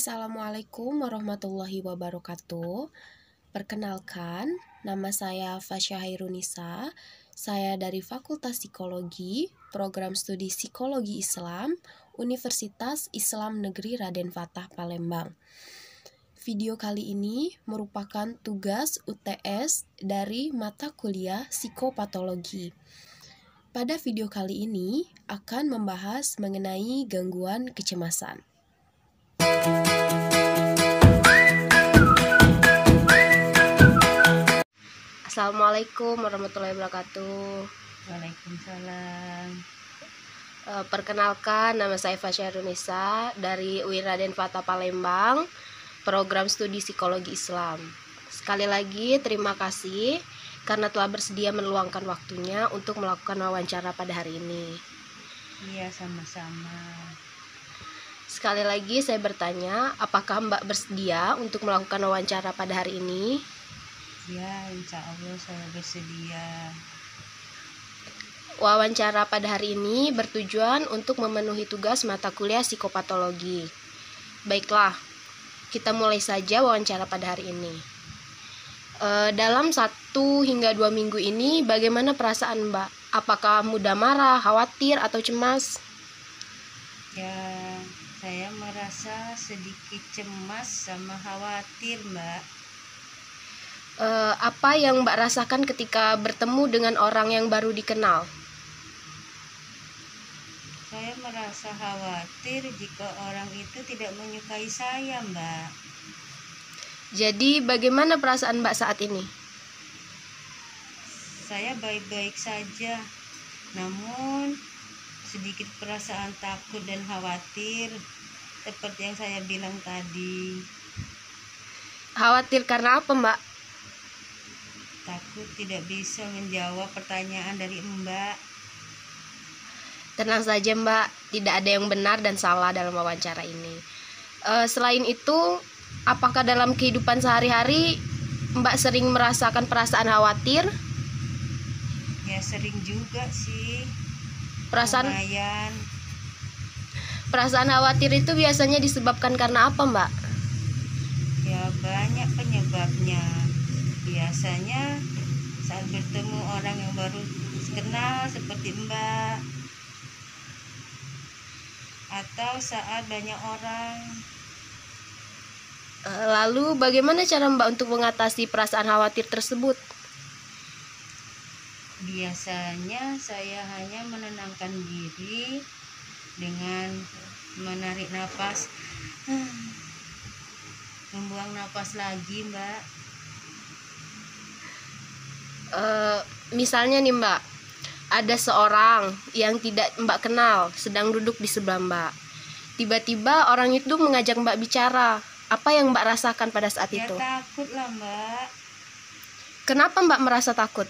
Assalamualaikum warahmatullahi wabarakatuh. Perkenalkan, nama saya Fasya Hairunisa. Saya dari Fakultas Psikologi, Program Studi Psikologi Islam, Universitas Islam Negeri Raden Fatah Palembang. Video kali ini merupakan tugas UTS dari mata kuliah Psikopatologi. Pada video kali ini akan membahas mengenai gangguan kecemasan. Assalamualaikum warahmatullahi wabarakatuh. Waalaikumsalam. Perkenalkan, nama saya Fasya Hairunisa dari UI Raden Fatah Palembang, Program Studi Psikologi Islam. Sekali lagi terima kasih karena telah bersedia meluangkan waktunya untuk melakukan wawancara pada hari ini. Iya, sama-sama. Sekali lagi saya bertanya, apakah Mbak bersedia untuk melakukan wawancara pada hari ini? Ya, insya Allah saya bersedia. Wawancara pada hari ini bertujuan untuk memenuhi tugas mata kuliah psikopatologi. Baiklah, kita mulai saja wawancara pada hari ini. Dalam 1 hingga 2 minggu ini, bagaimana perasaan Mbak? Apakah mudah marah, khawatir, atau cemas? Ya, saya merasa sedikit cemas sama khawatir, Mbak. Apa yang Mbak rasakan ketika bertemu dengan orang yang baru dikenal? Saya merasa khawatir jika orang itu tidak menyukai saya, Mbak. Jadi, bagaimana perasaan Mbak saat ini? Saya baik-baik saja, namun sedikit perasaan takut dan khawatir, seperti yang saya bilang tadi. Khawatir karena apa, Mbak? Takut tidak bisa menjawab pertanyaan dari Mbak. Tenang saja, Mbak, tidak ada yang benar dan salah dalam wawancara ini. Selain itu, apakah dalam kehidupan sehari-hari Mbak sering merasakan perasaan khawatir? Ya, sering juga sih. Perasaan Lumayan. khawatir itu biasanya disebabkan karena apa, Mbak? Ya, banyak penyebabnya. Biasanya saat bertemu orang yang baru kenal seperti Mbak, atau saat banyak orang. Lalu bagaimana cara Mbak untuk mengatasi perasaan khawatir tersebut? Biasanya saya hanya menenangkan diri dengan menarik nafas, membuang nafas lagi, Mbak. Misalnya nih, Mbak, ada seorang yang tidak Mbak kenal sedang duduk di sebelah Mbak. Tiba-tiba orang itu mengajak Mbak bicara. Apa yang Mbak rasakan pada saat Ya, itu? takut lah, Mbak. Kenapa Mbak merasa takut?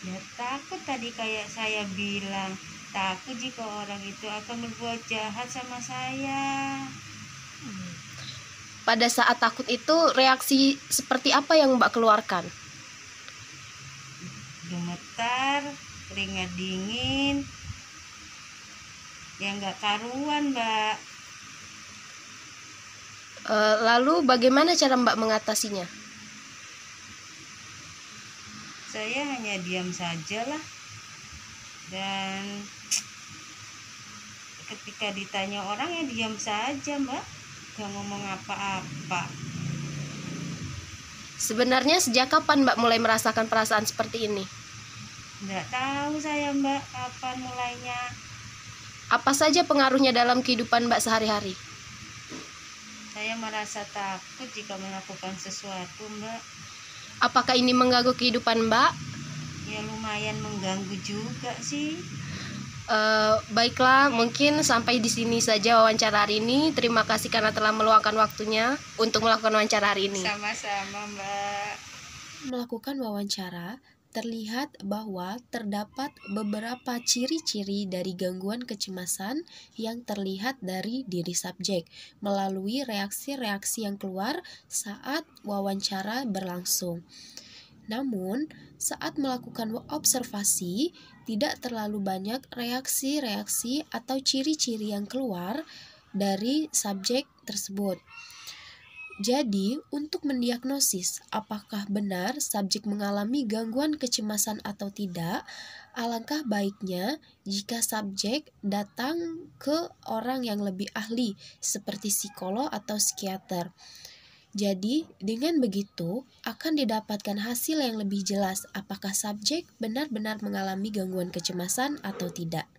Ya, takut tadi kayak saya bilang, takut jika orang itu akan berbuat jahat sama saya. Pada saat takut itu reaksi seperti apa yang Mbak keluarkan? Gemetar, keringat dingin, ya nggak karuan, Mbak. Lalu bagaimana cara Mbak mengatasinya? Saya hanya diam saja lah, dan ketika ditanya orang ya diam saja, Mbak, gak ngomong apa-apa. Sebenarnya sejak kapan Mbak mulai merasakan perasaan seperti ini? Nggak tahu saya, Mbak, kapan mulainya. Apa saja pengaruhnya dalam kehidupan Mbak sehari-hari? Saya merasa takut jika melakukan sesuatu, Mbak. Apakah ini mengganggu kehidupan Mbak? Ya, lumayan mengganggu juga sih. Baiklah, mungkin sampai di sini saja wawancara hari ini. Terima kasih karena telah meluangkan waktunya untuk melakukan wawancara hari ini. Sama-sama, Mbak. Melakukan wawancara, terlihat bahwa terdapat beberapa ciri-ciri dari gangguan kecemasan yang terlihat dari diri subjek melalui reaksi-reaksi yang keluar saat wawancara berlangsung. Namun, saat melakukan observasi, tidak terlalu banyak reaksi-reaksi atau ciri-ciri yang keluar dari subjek tersebut. Jadi, untuk mendiagnosis apakah benar subjek mengalami gangguan kecemasan atau tidak, alangkah baiknya jika subjek datang ke orang yang lebih ahli seperti psikolog atau psikiater. Jadi, dengan begitu akan didapatkan hasil yang lebih jelas apakah subjek benar-benar mengalami gangguan kecemasan atau tidak.